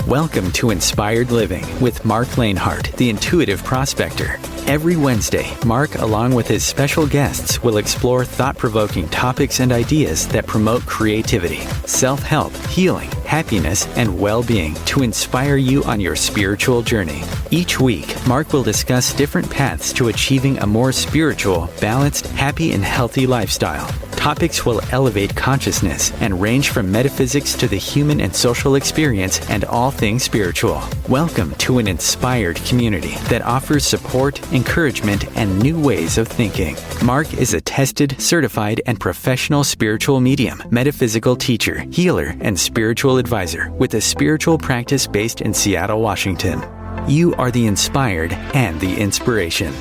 Welcome to Inspired Living with Marc Lainhart, the Intuitive Prospector. Every Wednesday, Marc, along with his special guests, will explore thought-provoking topics and ideas that promote creativity, self-help, healing, happiness, and well-being to inspire you on your spiritual journey. Each week, Marc will discuss different paths to achieving a more spiritual, balanced, happy, and healthy lifestyle. Topics will elevate consciousness and range from metaphysics to the human and social experience and all things spiritual. Welcome to an inspired community that offers support, encouragement, and new ways of thinking. Marc is a tested, certified, and professional spiritual medium, metaphysical teacher, healer, and spiritual advisor with a spiritual practice based in Seattle, Washington. You are the inspired and the inspiration.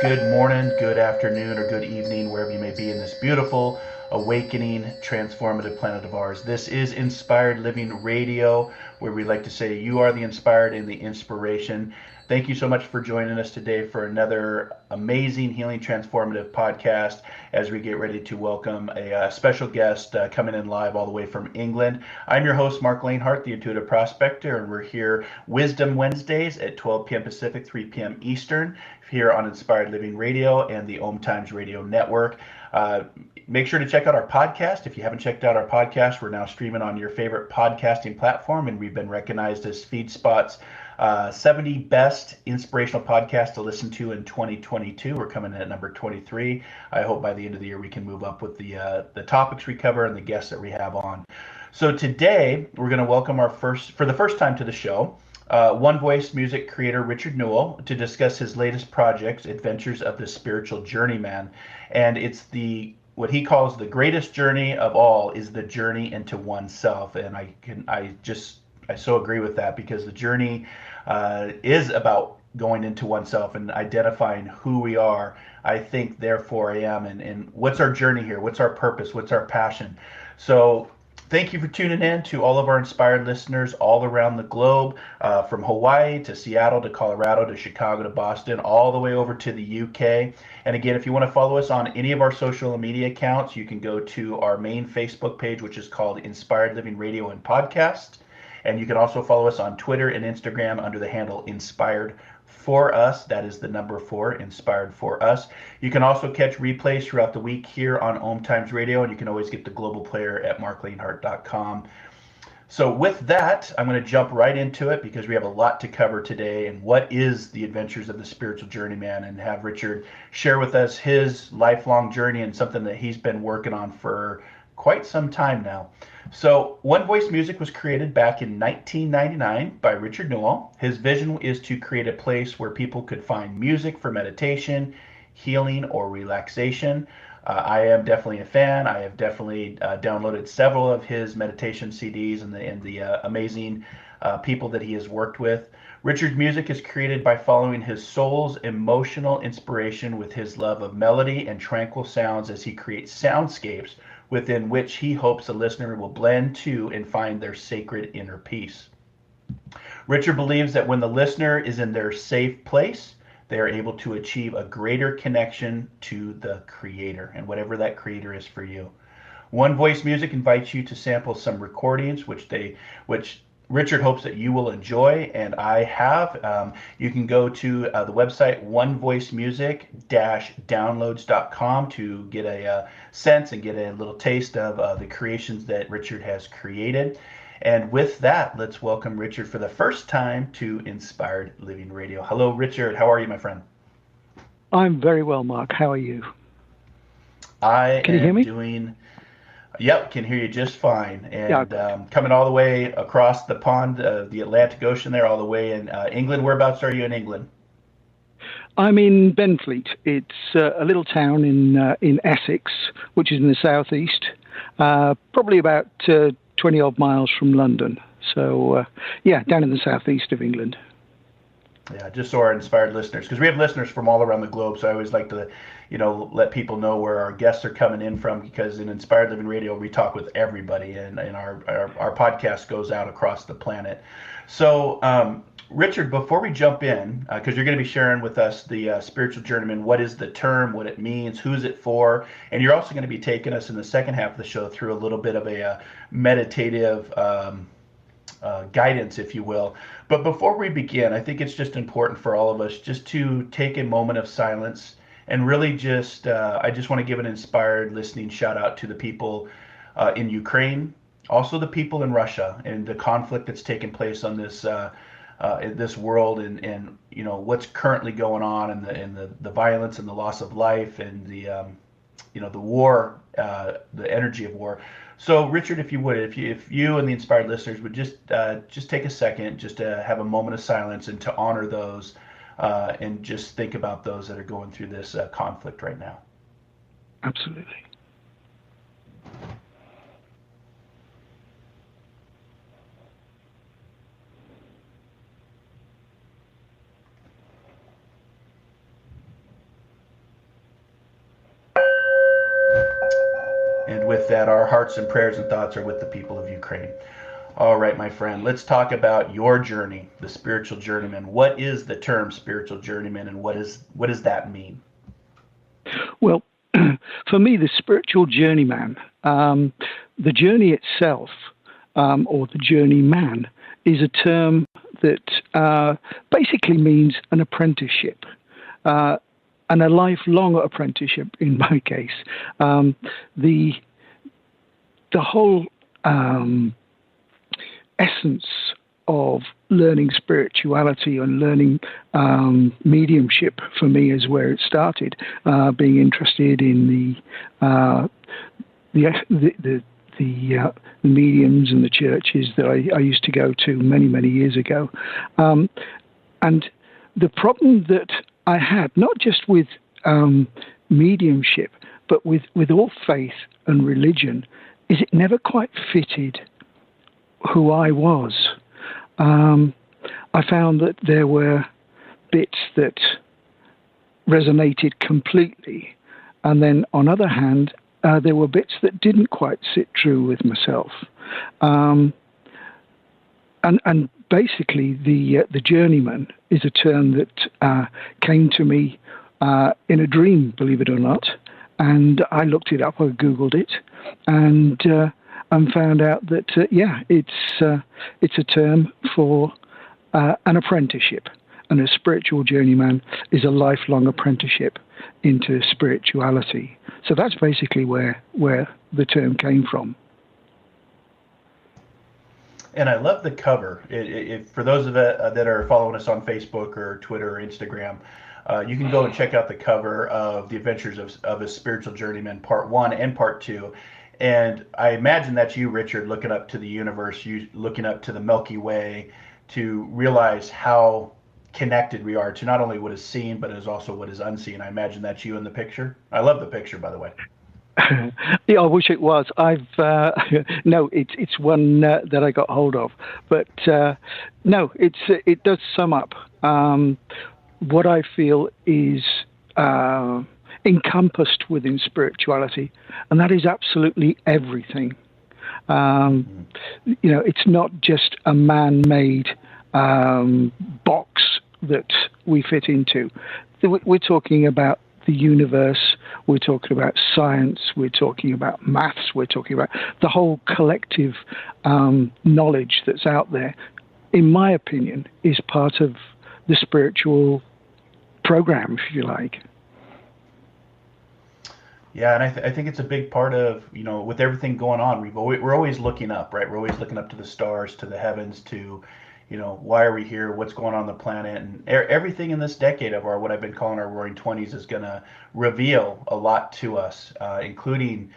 Good morning, good afternoon, or good evening, wherever you may be in this beautiful, awakening, transformative planet of ours. This is Inspired Living Radio, where we like to say you are the inspired and the inspiration. Thank you so much for joining us today for another amazing, healing, transformative podcast as we get ready to welcome a special guest coming in live all the way from England. I'm your host, Marc Lainhart, the Intuitive Prospector, and we're here Wisdom Wednesdays at 12 p.m. Pacific, 3 p.m. Eastern, here on Inspired Living Radio and the OMTimes Radio Network. Make sure to check out our podcast. If you haven't checked out our podcast, we're now streaming on your favorite podcasting platform, and we've been recognized as FeedSpot's 70 best inspirational podcasts to listen to in 2022. We're coming in at number 23. I hope by the end of the year we can move up with the topics we cover and the guests that we have on. So today we're going to welcome for the first time to the show, One Voice music creator Richard Newall, to discuss his latest project, Adventures of the Spiritual Journeyman. And it's what he calls the greatest journey of all is the journey into oneself. And I so agree with that, because the journey is about going into oneself and identifying who we are. I think, therefore I am, and what's our journey here? What's our purpose? What's our passion? So thank you for tuning in to all of our inspired listeners all around the globe, from Hawaii to Seattle to Colorado to Chicago to Boston, all the way over to the UK. And again, if you want to follow us on any of our social media accounts, you can go to our main Facebook page, which is called Inspired Living Radio and Podcast. And you can also follow us on Twitter and Instagram under the handle Inspired For Us. That is the number 4, Inspired For Us. You can also catch replays throughout the week here on OMTimes Radio, and you can always get the global player at marclainhart.com. So with that, I'm going to jump right into it, because we have a lot to cover today. And what is the Adventures of the Spiritual Journeyman, and have Richard share with us his lifelong journey and something that he's been working on for quite some time now. So One Voice Music was created back in 1999 by Richard Newall. His vision is to create a place where people could find music for meditation, healing, or relaxation. I am definitely a fan. I have definitely downloaded several of his meditation CDs and the amazing people that he has worked with. Richard's music is created by following his soul's emotional inspiration with his love of melody and tranquil sounds as he creates soundscapes within which he hopes the listener will blend to and find their sacred inner peace. Richard believes that when the listener is in their safe place, they are able to achieve a greater connection to the Creator, and whatever that Creator is for you. One Voice Music invites you to sample some recordings, which Richard hopes that you will enjoy, and I have. You can go to the website onevoicemusic-downloads.com to get a sense and get a little taste of the creations that Richard has created. And with that, let's welcome Richard for the first time to Inspired Living Radio. Hello, Richard. How are you, my friend? I'm very well, Marc. How are you? Can you hear me? Yep, can hear you just fine. And coming all the way across the pond, the Atlantic Ocean there, all the way in England. Whereabouts are you in England? I'm in Benfleet. It's a little town in Essex, which is in the southeast, probably about 20-odd miles from London. So, down in the southeast of England. Yeah, just so our inspired listeners, because we have listeners from all around the globe. So I always like to, let people know where our guests are coming in from, because in Inspired Living Radio, we talk with everybody, and our podcast goes out across the planet. So, Richard, before we jump in, because you're going to be sharing with us the spiritual journeyman, what is the term, what it means, who's it for, and you're also going to be taking us in the second half of the show through a little bit of a meditative guidance, if you will. But before we begin, I think it's just important for all of us just to take a moment of silence and really I just want to give an inspired listening shout out to the people in Ukraine, also the people in Russia, and the conflict that's taken place on in this world, and what's currently going on, and the violence and the loss of life, and the war, the energy of war. So, Richard, if you would, if you and the inspired listeners would just take a second, just to have a moment of silence and to honor those, and just think about those that are going through this conflict right now. Absolutely. And with that, our hearts and prayers and thoughts are with the people of Ukraine. All right, my friend, let's talk about your journey, the spiritual journeyman. What is the term spiritual journeyman, and what does that mean? Well, for me, the spiritual journeyman, the journey itself, or the journeyman, is a term that basically means an apprenticeship. And a lifelong apprenticeship in my case. The whole essence of learning spirituality and learning mediumship for me is where it started. Being interested in the mediums and the churches that I used to go to many years ago, and the problem that I had, not just with mediumship, but with all faith and religion, is it never quite fitted who I was. I found that there were bits that resonated completely, and then on other hand, there were bits that didn't quite sit true with myself. And basically, the journeyman is a term that came to me in a dream, believe it or not. And I looked it up, I Googled it, and found out that it's a term for an apprenticeship, and a spiritual journeyman is a lifelong apprenticeship into spirituality. So that's basically where the term came from. And I love the cover. For those of it that are following us on Facebook or Twitter or Instagram, you can go and check out the cover of The Adventures of a Spiritual Journeyman, Part 1 and Part 2. And I imagine that's you, Richard, looking up to the universe, you looking up to the Milky Way to realize how connected we are to not only what is seen, but is also what is unseen. I imagine that's you in the picture. I love the picture, by the way. Yeah, I wish it was. No, it's one that I got hold of, but no, it does sum up what I feel is encompassed within spirituality, and that is absolutely everything. It's not just a man-made box that we fit into. We're talking about the universe, we're talking about science, we're talking about maths, we're talking about the whole collective knowledge that's out there, in my opinion, is part of the spiritual program, if you like. Yeah, and I think it's a big part of, with everything going on, we're always looking up, right? We're always looking up to the stars, to the heavens, to, why are we here? What's going on the planet? And everything in this decade of what I've been calling our Roaring 20s is going to reveal a lot to us, including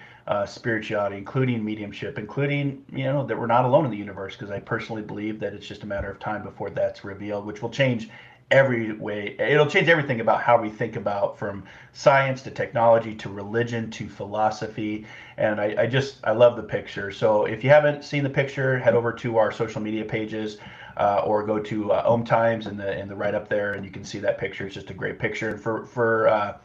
spirituality, including mediumship, including, that we're not alone in the universe, because I personally believe that it's just a matter of time before that's revealed, which will change it'll change everything about how we think about, from science to technology to religion to philosophy. And I love the picture. So if you haven't seen the picture, head over to our social media pages. or go to OMTimes in the right up there, and you can see that picture. It's just a great picture. And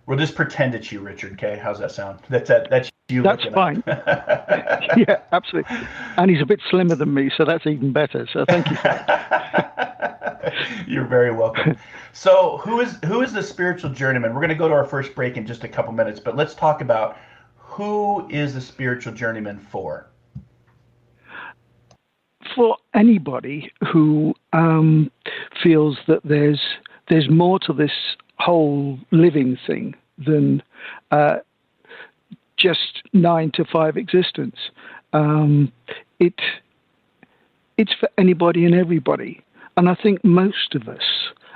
we'll just pretend it's you, Richard. Okay, how's that sound? That's you. That's fine. Yeah, absolutely. And he's a bit slimmer than me, so that's even better. So thank you for that. You're very welcome. So who is the spiritual journeyman? We're going to go to our first break in just a couple minutes, but let's talk about who is the spiritual journeyman for? For anybody who feels that there's more to this whole living thing than just 9 to 5 existence. It's for anybody and everybody. And I think most of us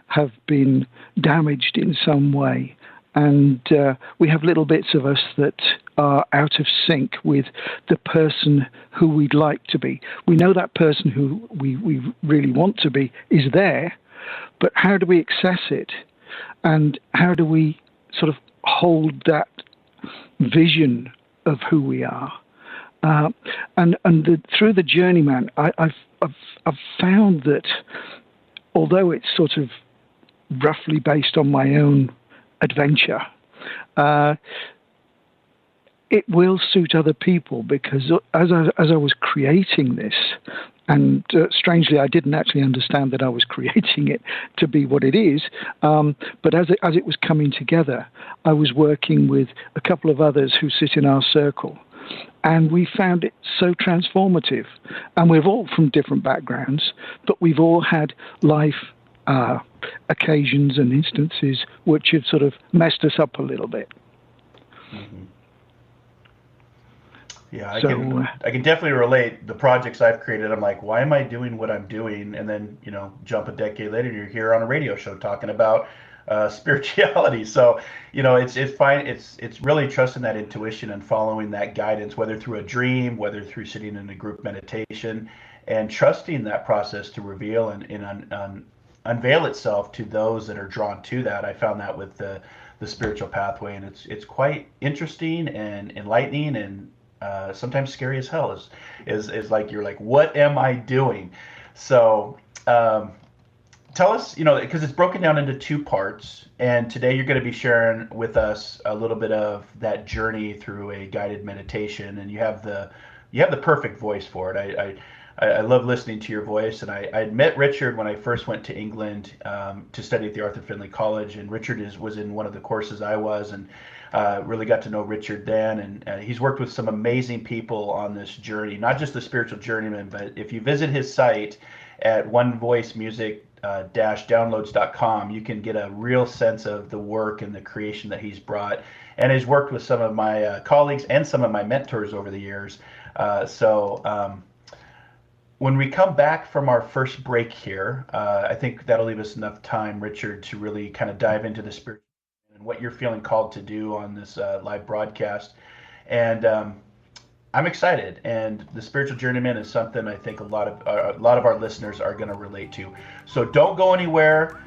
have been damaged in some way. And we have little bits of us that are out of sync with the person who we'd like to be. We know that person who we really want to be is there, but how do we access it? And how do we sort of hold that vision of who we are? Through the journeyman, I've found that although it's sort of roughly based on my own adventure, it will suit other people, because as I was creating this, and strangely, I didn't actually understand that I was creating it to be what it is. But as it was coming together, I was working with a couple of others who sit in our circle, and we found it so transformative. And we're all from different backgrounds, but we've all had life occasions and instances which have sort of messed us up a little bit. Mm-hmm. Yeah, I can definitely relate. The projects I've created, I'm like, why am I doing what I'm doing? And then, jump a decade later, you're here on a radio show talking about spirituality. So, it's fine. It's really trusting that intuition and following that guidance, whether through a dream, whether through sitting in a group meditation, and trusting that process to reveal and unveil itself to those that are drawn to that. I found that with the spiritual pathway, and it's quite interesting and enlightening, and sometimes scary as hell. Is like, you're like, what am I doing? So tell us, because it's broken down into 2 parts, and today you're going to be sharing with us a little bit of that journey through a guided meditation, and you have the perfect voice for it. I love listening to your voice, and I met Richard when I first went to England to study at the Arthur Findlay College, and Richard was in one of the courses I was, and really got to know Richard then, and he's worked with some amazing people on this journey, not just the spiritual journeyman, but if you visit his site at onevoicemusic-downloads.com, you can get a real sense of the work and the creation that he's brought, and he's worked with some of my colleagues and some of my mentors over the years. When we come back from our first break here, I think that'll leave us enough time, Richard, to really kind of dive into the spirit and what you're feeling called to do on this live broadcast. And I'm excited. And the spiritual journeyman is something I think a lot of our listeners are going to relate to. So don't go anywhere.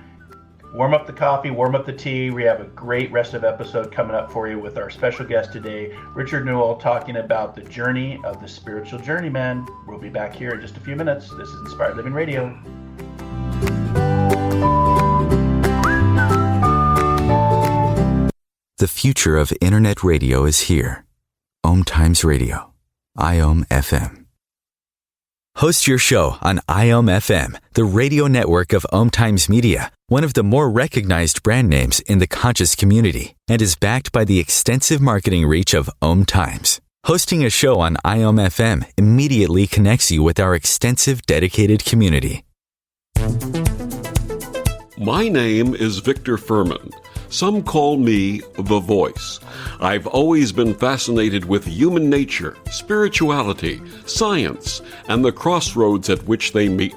Warm up the coffee, warm up the tea. We have a great rest of episode coming up for you with our special guest today, Richard Newall, talking about the journey of the spiritual journeyman. We'll be back here in just a few minutes. This is Inspired Living Radio. The future of Internet radio is here. OMTimes Radio. IOM FM. Host your show on IOM FM, the radio network of OMTimes Media, one of the more recognized brand names in the conscious community, and is backed by the extensive marketing reach of OMTimes. Hosting a show on IOM FM immediately connects you with our extensive dedicated community. My name is Victor Furman. Some call me the Voice. I've always been fascinated with human nature, spirituality, science, and the crossroads at which they meet.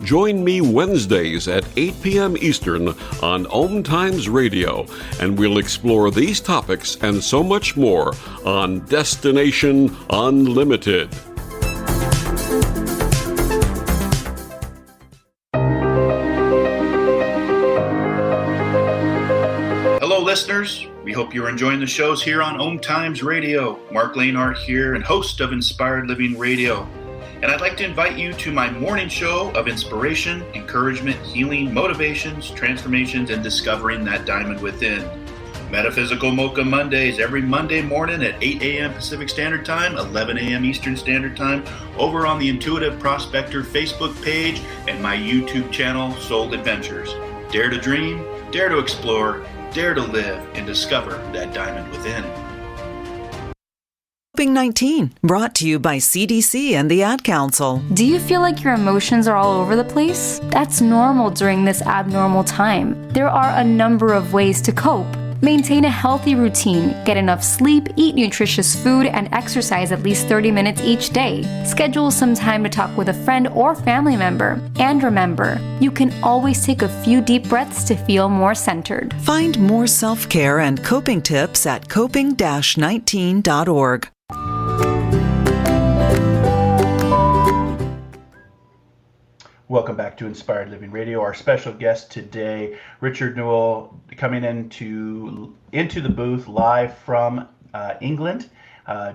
Join me Wednesdays at 8 p.m. Eastern on OMTimes Radio, and we'll explore these topics and so much more on Destination Unlimited. Listeners, we hope you're enjoying the shows here on OMTimes Radio. Marc Lainhart here, and host of Inspired Living Radio. and I'd like to invite you to my morning show of inspiration, encouragement, healing, motivations, transformations, and discovering that diamond within. Metaphysical Mocha Mondays every Monday morning at 8 a.m. Pacific Standard Time, 11 a.m. Eastern Standard Time, over on the Intuitive Prospector Facebook page and my YouTube channel, Soul Adventures. Dare to dream, dare to explore, dare to live, and discover that diamond within. Coping 19, brought to you by CDC and the Ad Council. Do you feel like your emotions are all over the place? That's normal during this abnormal time. There are a number of ways to cope. Maintain a healthy routine, get enough sleep, eat nutritious food, and exercise at least 30 minutes each day. Schedule some time to talk with a friend or family member. And remember, you can always take a few deep breaths to feel more centered. Find more self-care and coping tips at coping-19.org. Welcome back to Inspired Living Radio. Our special guest today, Richard Newall, coming into the booth live from England,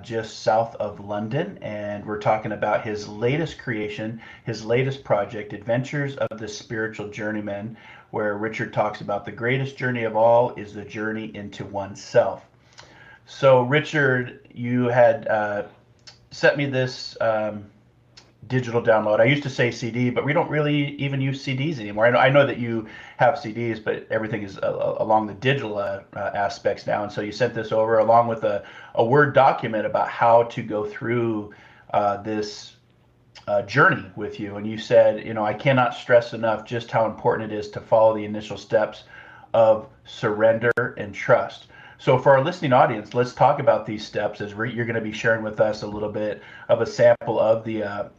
just south of London, and we're talking about his latest creation, his latest project, Adventures of the Spiritual Journeyman, where Richard talks about the greatest journey of all is the journey into oneself. So, Richard, you had sent me this digital download. I used to say CD, but we don't really even use CDs anymore. I know that you have CDs, but everything is along the digital aspects now. And so you sent this over along with a Word document about how to go through this journey with you. And you said, I cannot stress enough just how important it is to follow the initial steps of surrender and trust. So for our listening audience, let's talk about these steps as you're going to be sharing with us a little bit of a sample of the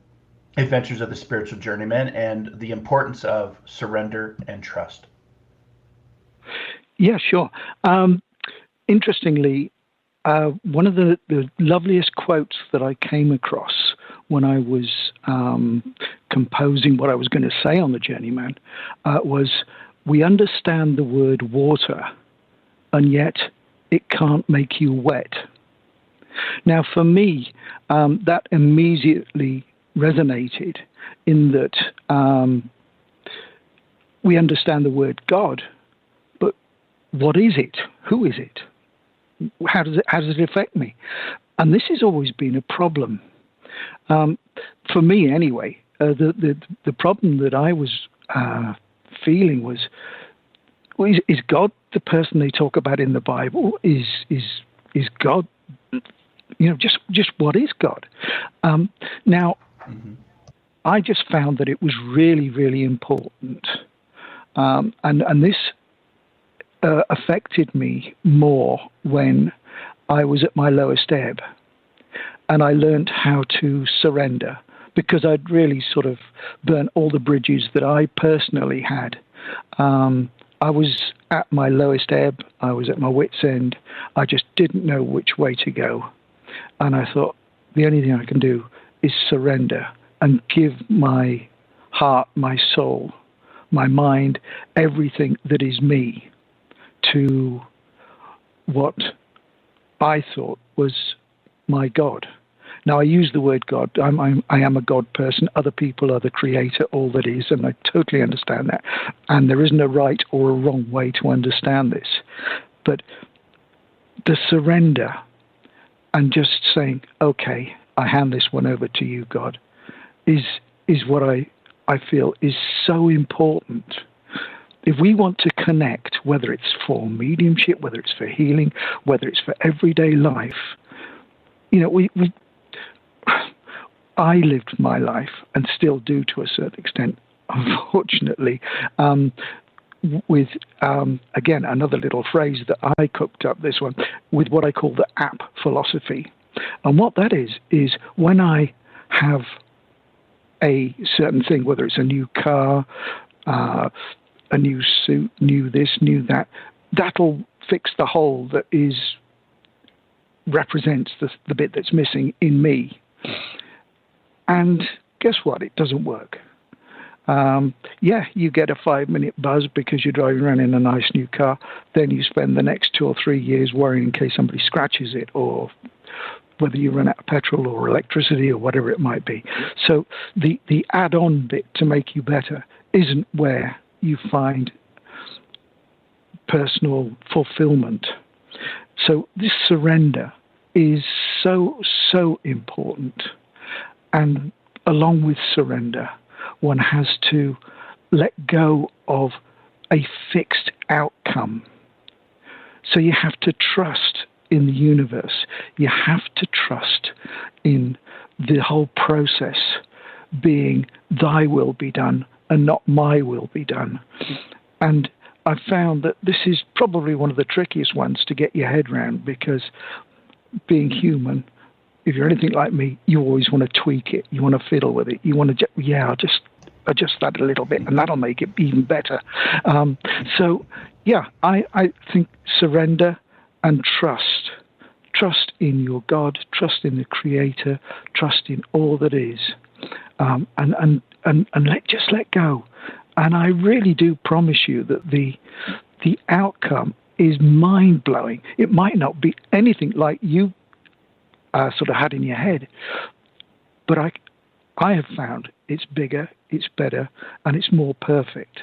Adventures of the Spiritual Journeyman and the importance of surrender and trust. Yeah, sure. Interestingly, one of the loveliest quotes that I came across when I was composing what I was going to say on the Journeyman was, "We understand the word water, and yet it can't make you wet." Now, for me, that immediately resonated in that we understand the word God, but what is it? Who is it? How does it affect me? And this has always been a problem for me, anyway. The problem that I was feeling was, is God the person they talk about in the Bible? Is God? Just what is God? Now. Mm-hmm. I just found that it was really, really important. And this affected me more when I was at my lowest ebb. And I learned how to surrender because I'd really sort of burnt all the bridges that I personally had. I was at my lowest ebb. I was at my wit's end. I just didn't know which way to go. And I thought, the only thing I can do is surrender and give my heart, my soul, my mind, everything that is me to what I thought was my God. Now, I use the word God. I am a God person. Other people are the creator, all that is, and I totally understand that. And there isn't a right or a wrong way to understand this. But the surrender and just saying, okay, I hand this one over to you, God, is what I feel is so important. If we want to connect, whether it's for mediumship, whether it's for healing, whether it's for everyday life, I lived my life and still do to a certain extent, unfortunately, with, again, another little phrase that I cooked up, this one, with what I call the app philosophy. And what that is when I have a certain thing, whether it's a new car, a new suit, new this, new that, that'll fix the hole that represents the bit that's missing in me. And guess what? It doesn't work. You get a 5-minute buzz because you're driving around in a nice new car. Then you spend the next 2 or 3 years worrying in case somebody scratches it or whether you run out of petrol or electricity or whatever it might be. So the add-on bit to make you better isn't where you find personal fulfillment. So this surrender is so important. And along with surrender, one has to let go of a fixed outcome. So you have to trust in the universe. You have to trust in the whole process being thy will be done and not my will be done. And I've found that this is probably one of the trickiest ones to get your head around, because being human, if you're anything like me, you always want to tweak it. You want to fiddle with it. You want to, I'll just adjust that a little bit, and that'll make it even better. I think surrender and trust. Trust in your God, trust in the Creator, trust in all that is, and let go. And I really do promise you that the outcome is mind-blowing. It might not be anything like you sort of had in your head, but I have found it's bigger, it's better, and it's more perfect.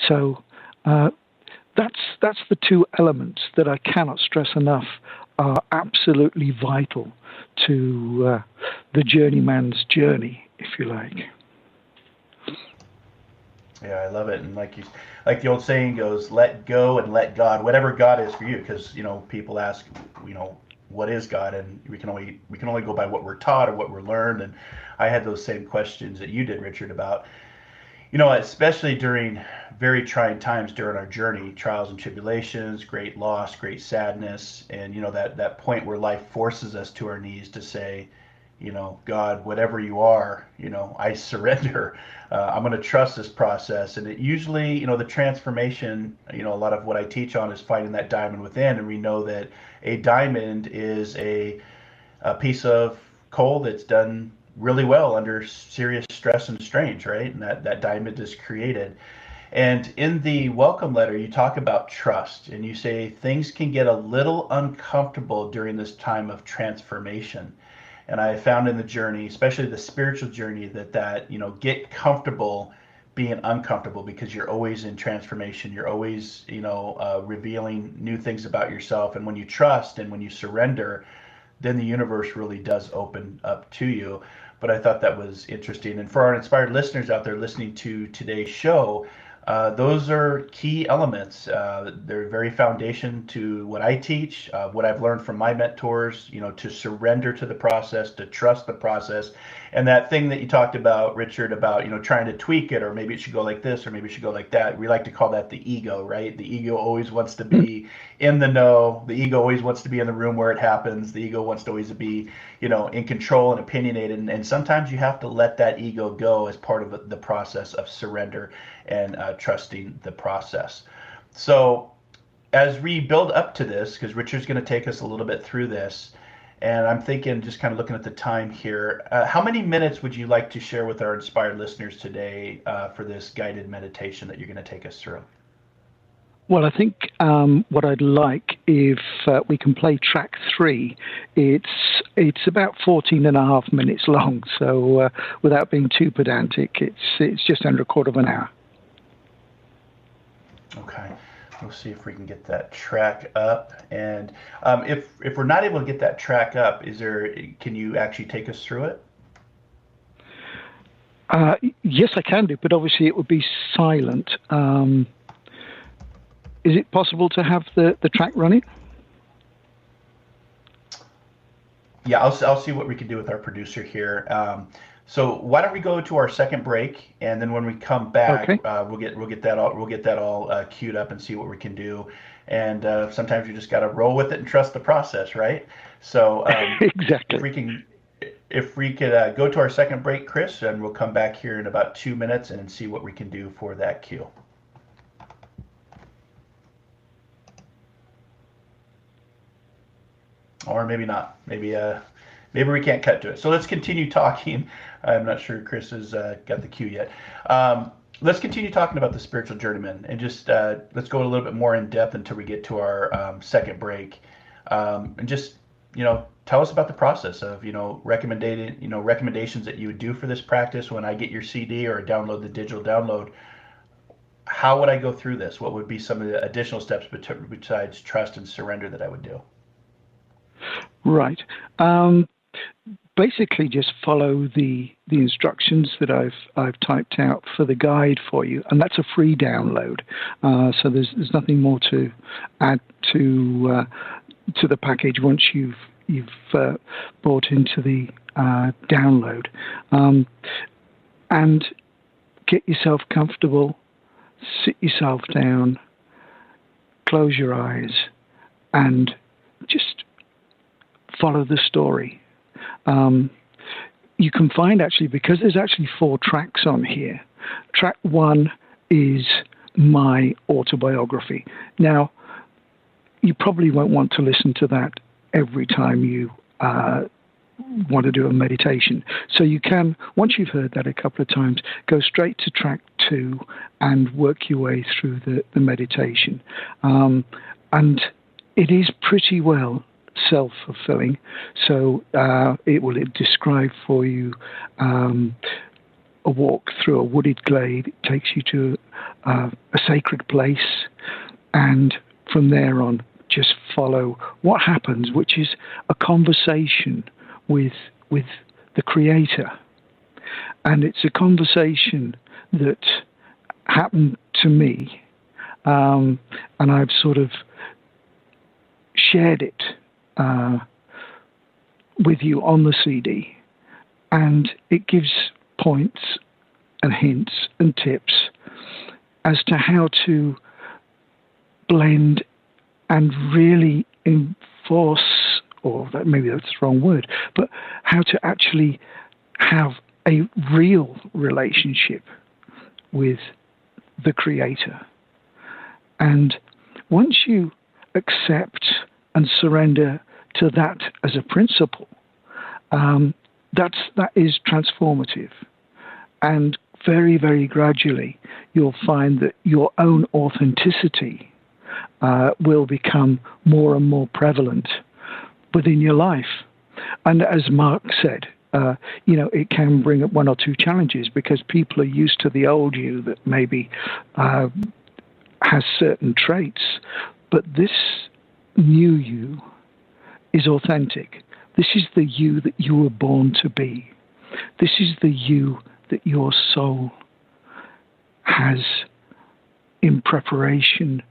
So that's the two elements that I cannot stress enough are absolutely vital to the journeyman's journey, if you like. Yeah, I love it. And like the old saying goes, let go and let God, whatever God is for you. Because, people ask, what is God? And we can only go by what we're taught or what we're learned. And I had those same questions that you did, Richard, about, especially during very trying times during our journey, trials and tribulations, great loss, great sadness. And, that point where life forces us to our knees to say, God, whatever you are, I surrender. I'm going to trust this process. And it usually, the transformation, a lot of what I teach on is finding that diamond within. And we know that a diamond is a piece of coal that's done really well under serious stress and strain, right? And that diamond is created. And in the welcome letter, you talk about trust, and you say things can get a little uncomfortable during this time of transformation. And I found in the journey, especially the spiritual journey, that get comfortable being uncomfortable, because you're always in transformation. You're always, revealing new things about yourself. And when you trust and when you surrender, then the universe really does open up to you. But I thought that was interesting. And for our inspired listeners out there listening to today's show, those are key elements. They're very foundation to what I teach, what I've learned from my mentors, to surrender to the process, to trust the process. And that thing that you talked about, Richard, about, trying to tweak it, or maybe it should go like this, or maybe it should go like that. We like to call that the ego, right? The ego always wants to be in the know. The ego always wants to be in the room where it happens. The ego wants to always be, in control and opinionated. And sometimes you have to let that ego go as part of the process of surrender and trusting the process. So as we build up to this, because Richard's going to take us a little bit through this, and I'm thinking, just kind of looking at the time here, how many minutes would you like to share with our inspired listeners today for this guided meditation that you're going to take us through? Well, I think what I'd like, if we can play track 3, it's about 14 and a half minutes long. So without being too pedantic, it's just under a quarter of an hour. Okay, we'll see if we can get that track up. And if we're not able to get that track up, can you actually take us through it? Yes, I can do, but obviously it would be silent. Is it possible to have the track running? Yeah, I'll see what we can do with our producer here. So why don't we go to our second break, and then when we come back, okay, we'll get that all queued up and see what we can do. And sometimes you just got to roll with it and trust the process, right? So exactly. If we could go to our second break, Chris, and we'll come back here in about 2 minutes and see what we can do for that cue. Or maybe not. Maybe we can't cut to it. So let's continue talking. I'm not sure Chris has got the cue yet. Let's continue talking about the spiritual journeyman, and just let's go a little bit more in depth until we get to our second break. And just, tell us about the process of, recommendations that you would do for this practice. When I get your CD or download the digital download, how would I go through this? What would be some of the additional steps besides trust and surrender that I would do? Right. Basically, just follow the instructions that I've typed out for the guide for you, and that's a free download. So there's nothing more to add to the package once you've bought into the download, and get yourself comfortable. Sit yourself down, close your eyes, and just follow the story. You can find, actually, because there's actually 4 tracks on here. Track 1 is my autobiography. Now, you probably won't want to listen to that every time you want to do a meditation. So you can, once you've heard that a couple of times, go straight to track 2 and work your way through the meditation. And it is pretty well self-fulfilling. So it will describe for you a walk through a wooded glade. It takes you to a sacred place, and from there on, just follow what happens, which is a conversation with the Creator. And it's a conversation that happened to me, and I've sort of shared it with you on the CD, and it gives points and hints and tips as to how to blend and really enforce, or maybe that's the wrong word, but how to actually have a real relationship with the Creator. And once you accept and surrender to that as a principle, that is transformative. And very, very gradually, you'll find that your own authenticity will become more and more prevalent within your life. And as Mark said, it can bring up 1 or 2 challenges, because people are used to the old you that maybe has certain traits, but this new you is authentic. This is the you that you were born to be. This is the you that your soul has in preparation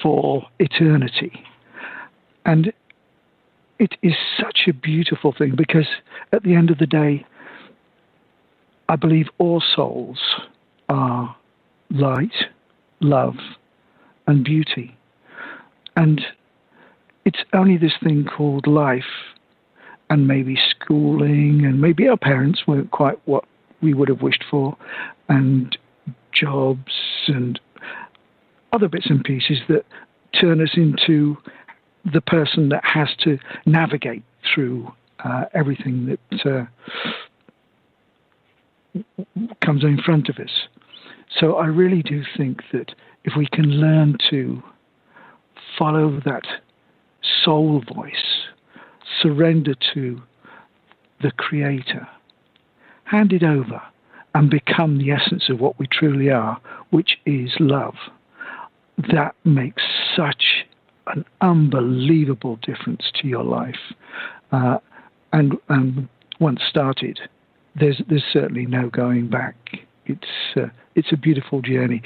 for eternity. And it is such a beautiful thing, because at the end of the day, I believe all souls are light, love, and beauty. And it's only this thing called life, and maybe schooling, and maybe our parents weren't quite what we would have wished for, and jobs and other bits and pieces that turn us into the person that has to navigate through everything that comes in front of us. So I really do think that if we can learn to follow that soul voice, surrender to the Creator, hand it over, and become the essence of what we truly are, which is love, that makes such an unbelievable difference to your life. And once started, there's certainly no going back. It's a beautiful journey,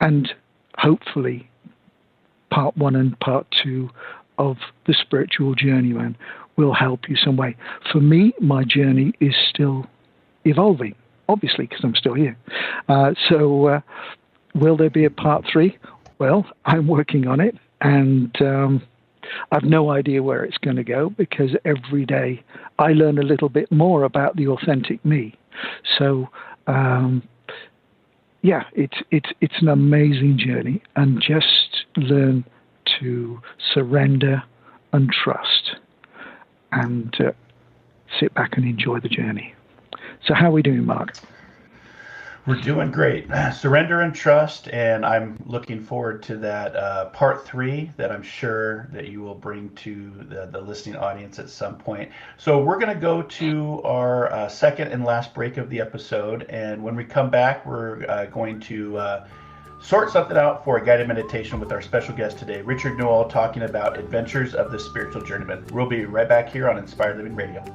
and hopefully part 1 and part 2 of the Spiritual Journeyman will help you some way. For me, my journey is still evolving, obviously, because I'm still here. So will there be a part 3? Well, I'm working on it, and I've no idea where it's going to go, because every day I learn a little bit more about the authentic me. So, it's an amazing journey, and just learn to surrender and trust, and sit back and enjoy the journey. So how are we doing, Mark? We're doing great. Surrender and trust, and I'm looking forward to that part 3 that I'm sure that you will bring to the listening audience at some point. So we're going to go to our second and last break of the episode, and when we come back, we're going to sort something out for a guided meditation with our special guest today, Richard Newall, talking about Adventures of the Spiritual Journeyman. We'll be right back here on Inspired Living Radio.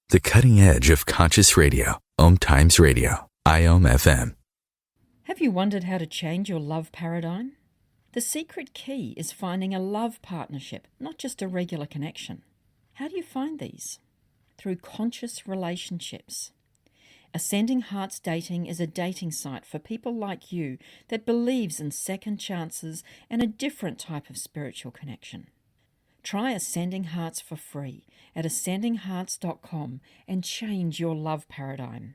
The cutting edge of conscious radio. OMTimes Radio. IOM FM. Have you wondered how to change your love paradigm? The secret key is finding a love partnership, not just a regular connection. How do you find these? Through conscious relationships. Ascending Hearts Dating is a dating site for people like you that believes in second chances and a different type of spiritual connection. Try Ascending Hearts for free at ascendinghearts.com and change your love paradigm.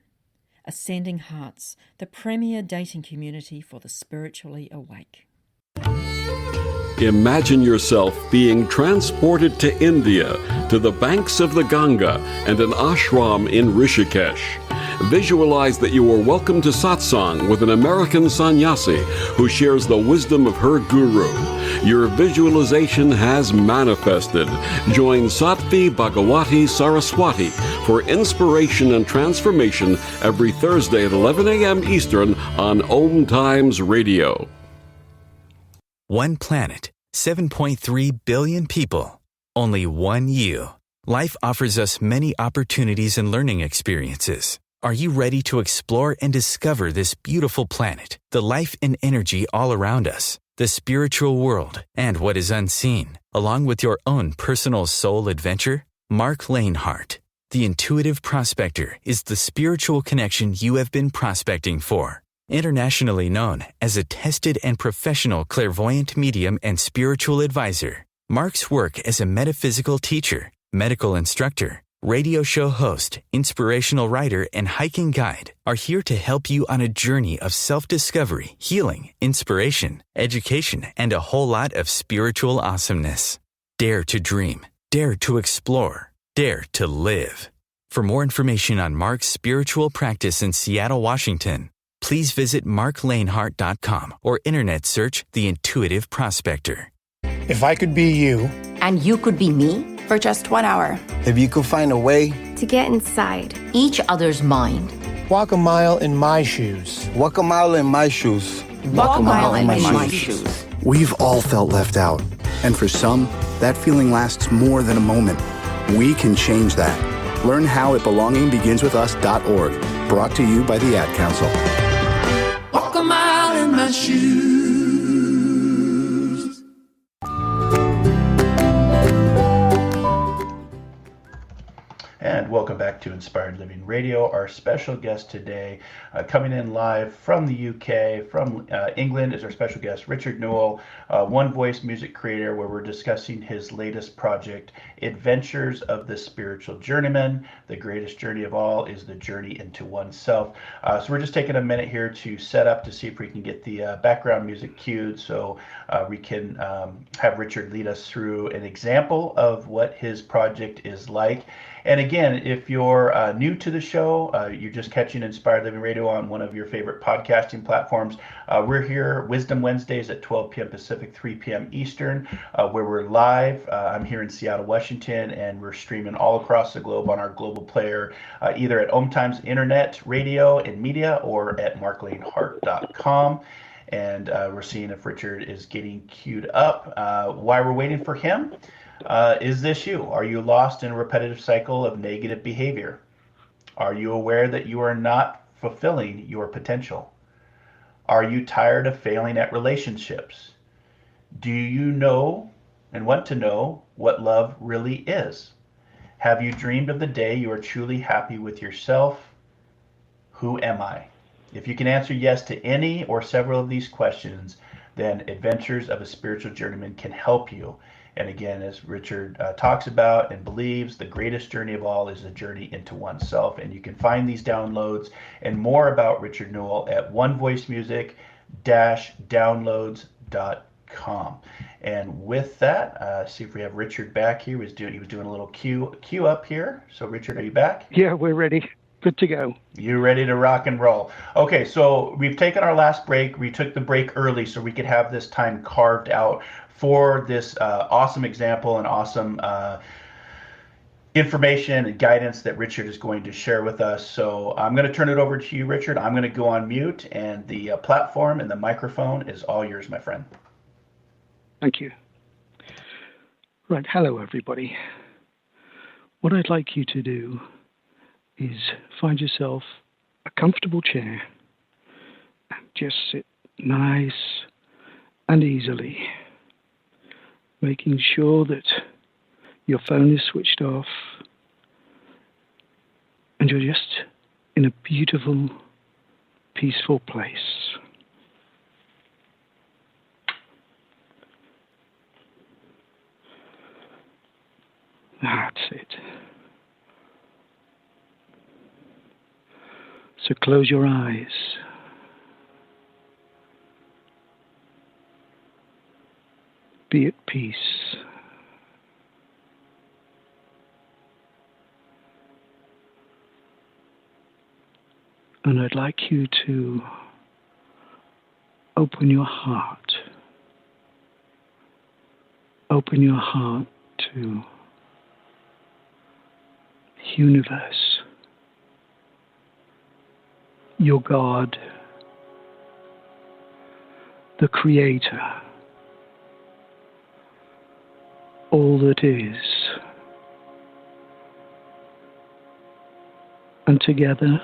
Ascending Hearts, the premier dating community for the spiritually awake. Imagine yourself being transported to India, to the banks of the Ganga and an ashram in Rishikesh. Visualize that you are welcome to satsang with an American sannyasi who shares the wisdom of her guru. Your visualization has manifested. Join Sattvi Bhagawati Saraswati for inspiration and transformation every Thursday at 11 a.m. Eastern on OMTimes Radio. One planet, 7.3 billion people, only one you. Life offers us many opportunities and learning experiences. Are you ready to explore and discover this beautiful planet, the life and energy all around us, the spiritual world, and what is unseen, along with your own personal soul adventure? Marc Lainhart, the Intuitive Prospector, is the spiritual connection you have been prospecting for. Internationally known as a tested and professional clairvoyant medium and spiritual advisor, Marc's work as a metaphysical teacher, medical instructor, radio show host, inspirational writer, and hiking guide are here to help you on a journey of self-discovery, healing, inspiration, education, and a whole lot of spiritual awesomeness. Dare to dream. Dare to explore. Dare to live. For more information on Marc's spiritual practice in Seattle, Washington, please visit marclainhart.com or internet search The Intuitive Prospector. If I could be you. And you could be me? For just 1 hour. If you could find a way. To get inside. Each other's mind. Walk a mile in my shoes. Walk a mile in my shoes. Walk a mile in my shoes. We've all felt left out. And for some, that feeling lasts more than a moment. We can change that. Learn how at belongingbeginswithus.org. Brought to you by the Ad Council. Walk a mile in my shoes. And welcome back to Inspired Living Radio. Our special guest today, coming in live from the UK, from England, is our special guest, Richard Newall, one voice music creator, where we're discussing his latest project, Adventures of the Spiritual Journeyman. The greatest journey of all is the journey into oneself. So we're just taking a minute here to set up to see if we can get the background music cued so we can have Richard lead us through an example of what his project is like. And again, if you're new to the show, you're just catching Inspired Living Radio on one of your favorite podcasting platforms, we're here Wisdom Wednesdays at 12 p.m. Pacific, 3 p.m. Eastern, where we're live. I'm here in Seattle, Washington, and we're streaming all across the globe on our global player, either at OMTimes Internet, Radio, and Media, or at marclainhart.com. And we're seeing if Richard is getting queued up. While we're waiting for him, is this you? Are you lost in a repetitive cycle of negative behavior? Are you aware that you are not fulfilling your potential? Are you tired of failing at relationships? Do you know and want to know what love really is? Have you dreamed of the day you are truly happy with yourself? Who am I? If you can answer yes to any or several of these questions, then Adventures of a Spiritual Journeyman can help you. And again, as Richard talks about and believes, the greatest journey of all is the journey into oneself. And you can find these downloads and more about Richard Newall at onevoicemusic-downloads.com. gmail.com. And with that, see if we have Richard back here. He was doing a little cue up here. So Richard, are you back? Yeah, we're ready. Good to go. You ready to rock and roll? Okay, so we've taken our last break. We took the break early so we could have this time carved out for this awesome example and awesome information and guidance that Richard is going to share with us. So I'm going to turn it over to you, Richard. I'm going to go on mute, and the platform and the microphone is all yours, my friend. Thank you. Right, hello everybody. What I'd like you to do is find yourself a comfortable chair and just sit nice and easily, making sure that your phone is switched off and you're just in a beautiful, peaceful place. That's it. So close your eyes. Be at peace. And I'd like you to open your heart. Open your heart to the universe, your God, the Creator, all that is. And together,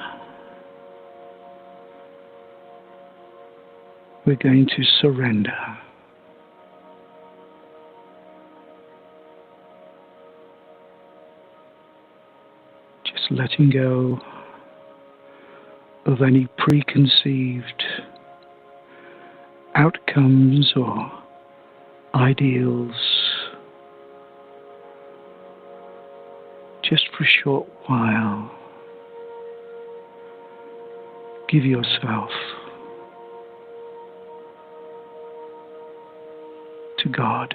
we're going to surrender. Just letting go of any preconceived outcomes or ideals. Just for a short while, give yourself to God.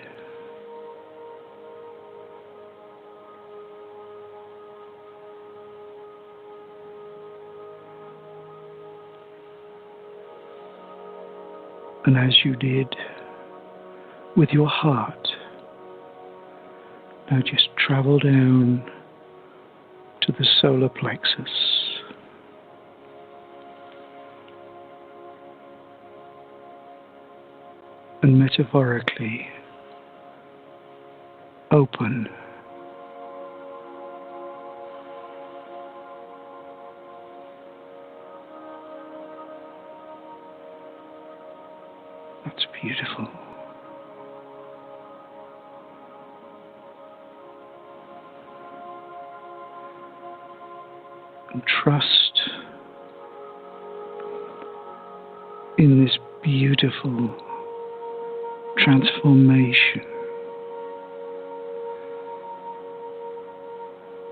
And as you did with your heart, now just travel down to the solar plexus. And metaphorically open that's beautiful. And trust in this beautiful transformation.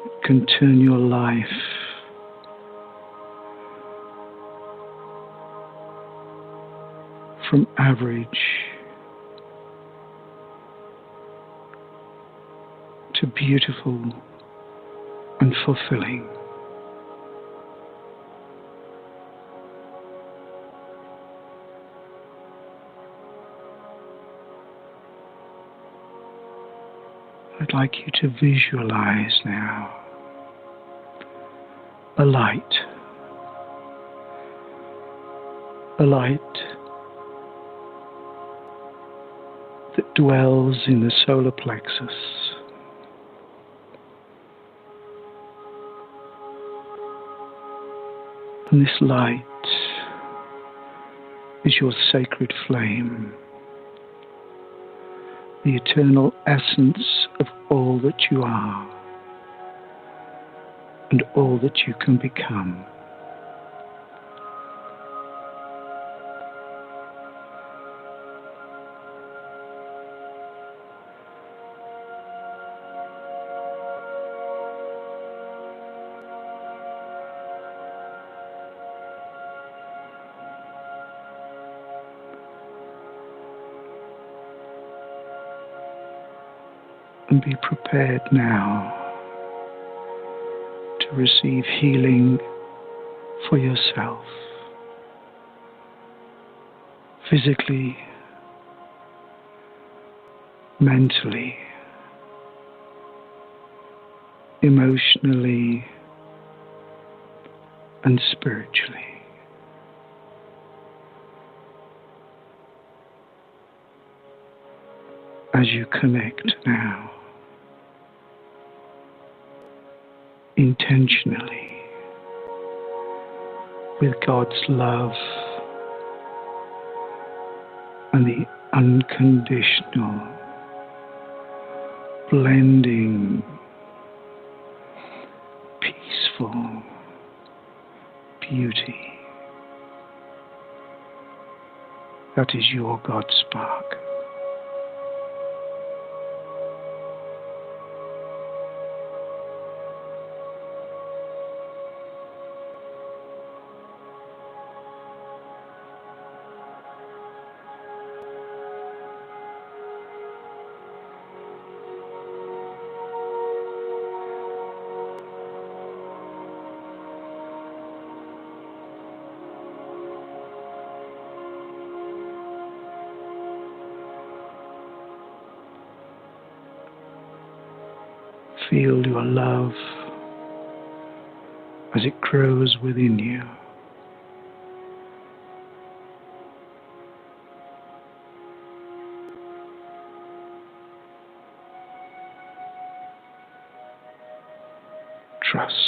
It can turn your life from average to beautiful and fulfilling. I'd like you to visualize now a light that dwells in the solar plexus. And this light is your sacred flame, the eternal essence of all that you are and all that you can become. and be prepared now to receive healing for yourself, physically, mentally, emotionally, and spiritually. As you connect now, intentionally, with God's love and the unconditional blending, peaceful beauty that is your God spark. Feel your love as it grows within you. Trust.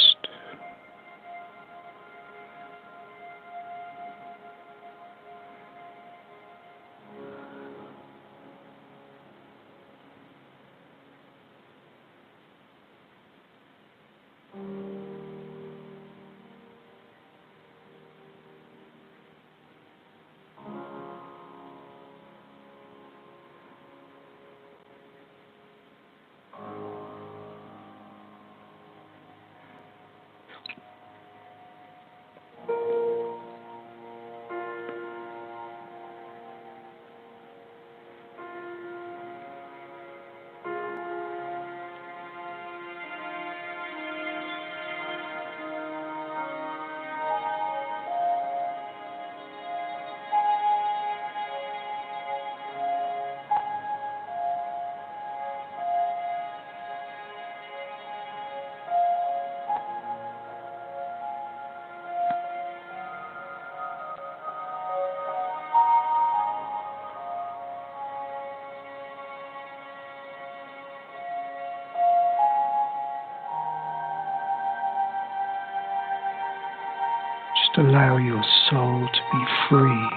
Allow your soul to be free,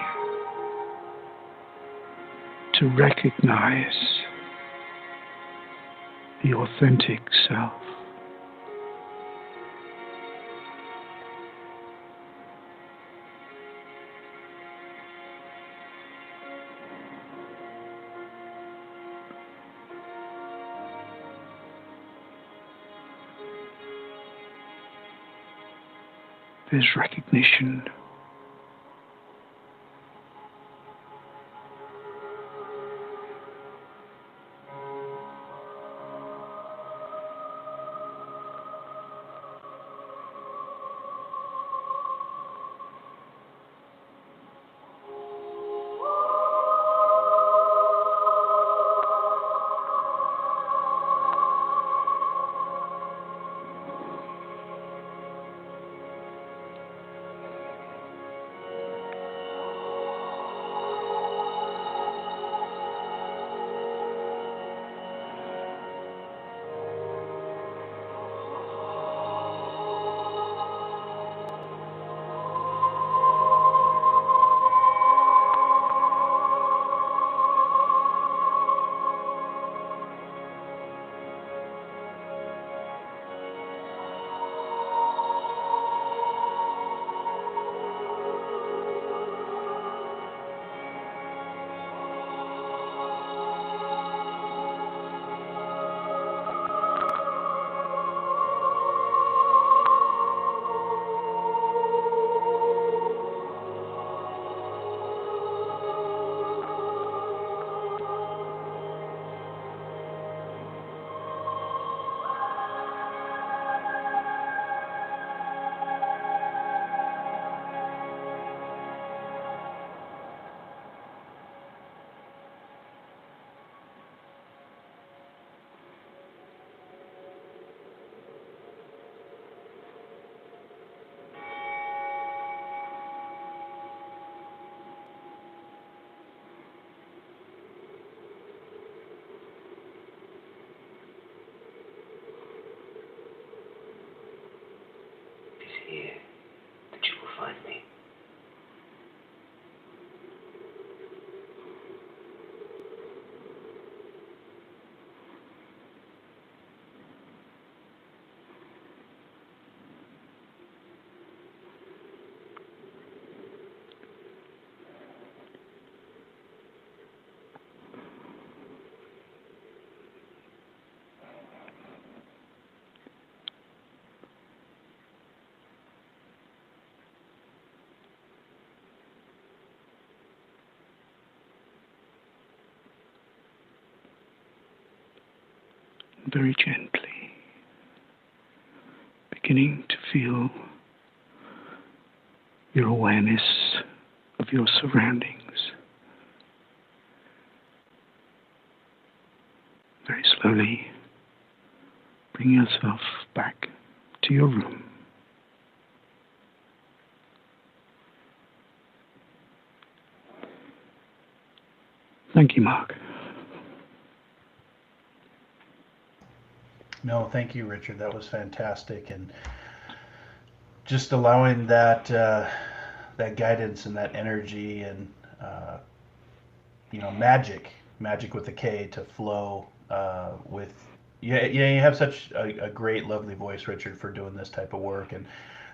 to recognize the authentic self. There's recognition. very gently, beginning to feel your awareness of your surroundings. Very slowly, bring yourself back to your room. Thank you, Mark. No, thank you, Richard. That was fantastic, and just allowing that that guidance and that energy and magic with a K to flow with. You have such a great, lovely voice, Richard, for doing this type of work, and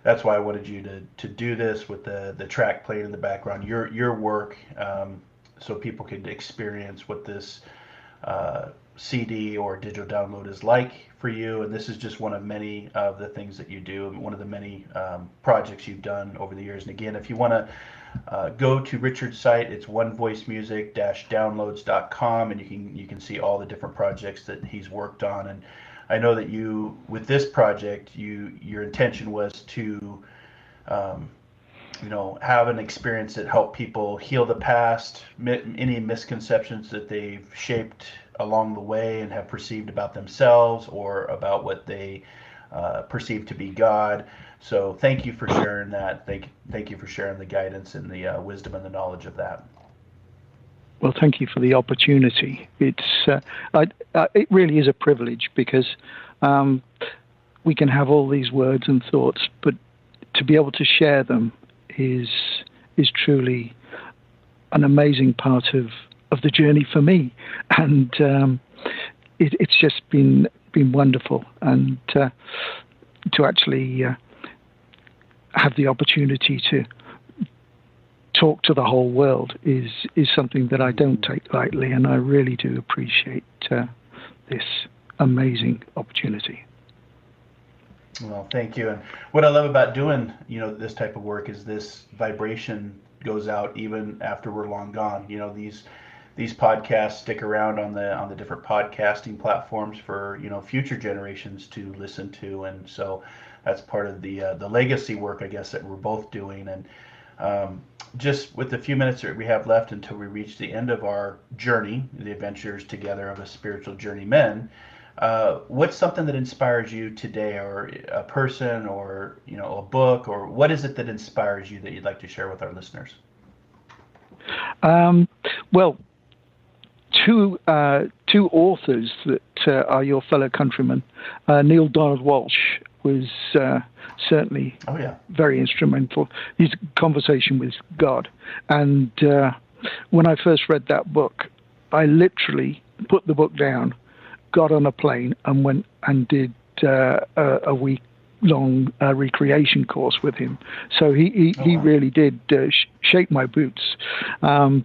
that's why I wanted you to do this with the track playing in the background. Your work. So people could experience what this CD or digital download is like for you. And this is just one of many of the things that you do, and one of the many projects you've done over the years. And again, if you want to go to Richard's site, it's onevoicemusic-downloads.com, and you can see all the different projects that he's worked on. And I know that you, with this project, your intention was to have an experience that helped people heal the past, any misconceptions that they've shaped along the way and have perceived about themselves or about what they perceive to be God. So thank you for sharing that. Thank you for sharing the guidance and the wisdom and the knowledge of that. Well, thank you for the opportunity. It's it really is a privilege, because we can have all these words and thoughts, but to be able to share them is truly an amazing part of the journey for me, and it's just been wonderful, and to actually have the opportunity to talk to the whole world is something that I don't take lightly, and I really do appreciate this amazing opportunity. Well, thank you. And what I love about doing, this type of work is this vibration goes out even after we're long gone. These podcasts stick around on the different podcasting platforms for, future generations to listen to. And so that's part of the legacy work, I guess, that we're both doing. And just with the few minutes that we have left until we reach the end of our journey, the adventures together of a spiritual journeyman, what's something that inspires you today, or a person, or a book, or what is it that inspires you that you'd like to share with our listeners? Well, two authors that are your fellow countrymen. Neil Donald Walsh was certainly very instrumental. His conversation with God, and when I first read that book, I literally put the book down, got on a plane, and went and did a week-long recreation course with him. So he really did shape my boots. And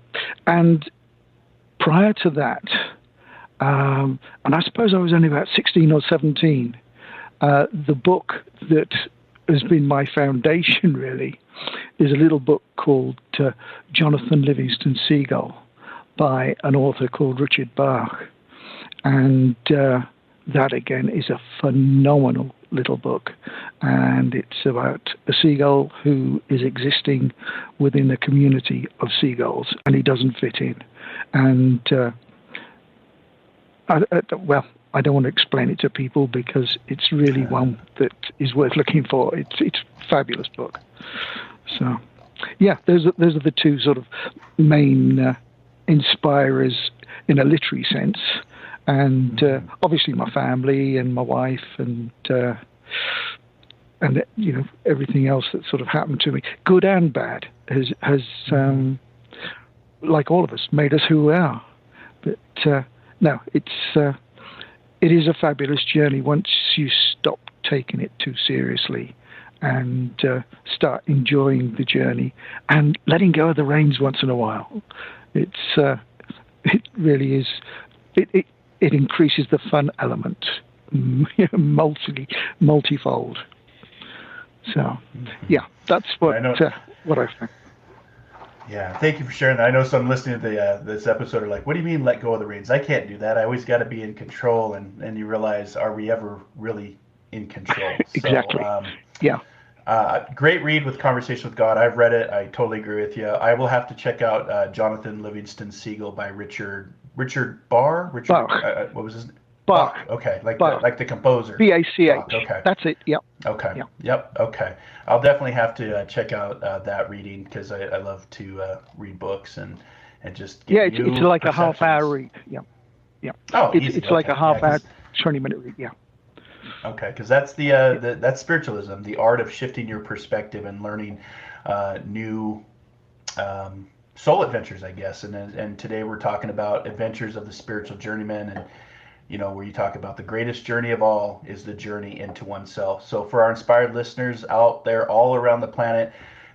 prior to that, and I suppose I was only about 16 or 17, the book that has been my foundation really is a little book called Jonathan Livingston Seagull by an author called Richard Bach. And that, again, is a phenomenal little book. And it's about a seagull who is existing within a community of seagulls, and he doesn't fit in. And, I don't want to explain it to people, because it's really one that is worth looking for. It's a fabulous book. So, yeah, those are the two sort of main inspirers in a literary sense. And obviously my family and my wife and everything else that sort of happened to me, good and bad, has like all of us, made us who we are. But no, it is a fabulous journey once you stop taking it too seriously and start enjoying the journey and letting go of the reins once in a while. It really is. It increases the fun element multifold. So, yeah, that's what I think. Yeah, thank you for sharing that. I know some listening to this episode are like, what do you mean let go of the reins? I can't do that. I always got to be in control. And you realize, are we ever really in control? Exactly. Yeah. Great read with Conversation with God. I've read it. I totally agree with you. I will have to check out Jonathan Livingston Seagull by Richard Barr. Bach. What was his name? Bach. Okay, like Bach. the composer. B-A-C-H. Okay. That's it. Yep. Okay. Yep. Yep. Okay. I'll definitely have to check out that reading because I love to read books and just get it's like a half-hour read. Yeah. Yeah. Oh, it's like a half-hour, 20-minute read. Yeah. Okay, because that's that's spiritualism, the art of shifting your perspective and learning new soul adventures, I guess. And today we're talking about adventures of the spiritual journeyman, and where you talk about the greatest journey of all is the journey into oneself. So for our inspired listeners out there all around the planet,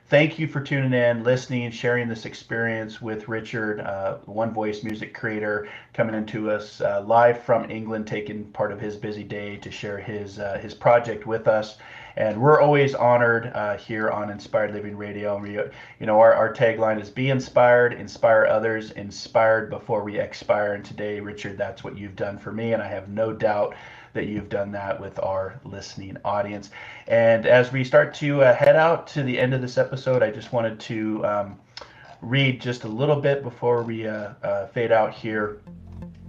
thank you for tuning in, listening, sharing this experience with Richard, One Voice music creator, coming into us live from England, taking part of his busy day to share his project with us. And we're always honored here on Inspired Living Radio. Our tagline is be inspired, inspire others, inspired before we expire. And today, Richard, that's what you've done for me. And I have no doubt that you've done that with our listening audience. And as we start to head out to the end of this episode, I just wanted to read just a little bit before we fade out here.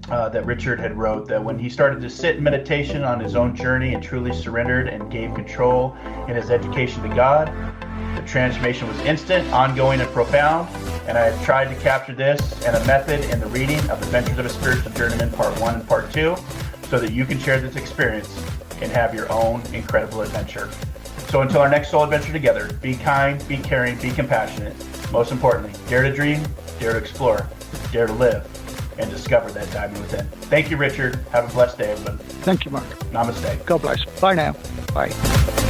That Richard had wrote that when he started to sit in meditation on his own journey and truly surrendered and gave control in his education to God, the transformation was instant, ongoing, and profound. And I have tried to capture this and a method in the reading of Adventures of a Spiritual Journeyman Part 1 and Part 2 so that you can share this experience and have your own incredible adventure. So until our next soul adventure together, be kind, be caring, be compassionate. Most importantly, dare to dream, dare to explore, dare to live, and discover that diamond within. Thank you, Richard. Have a blessed day, everyone. Thank you, Mark. Namaste. God bless. Bye now. Bye.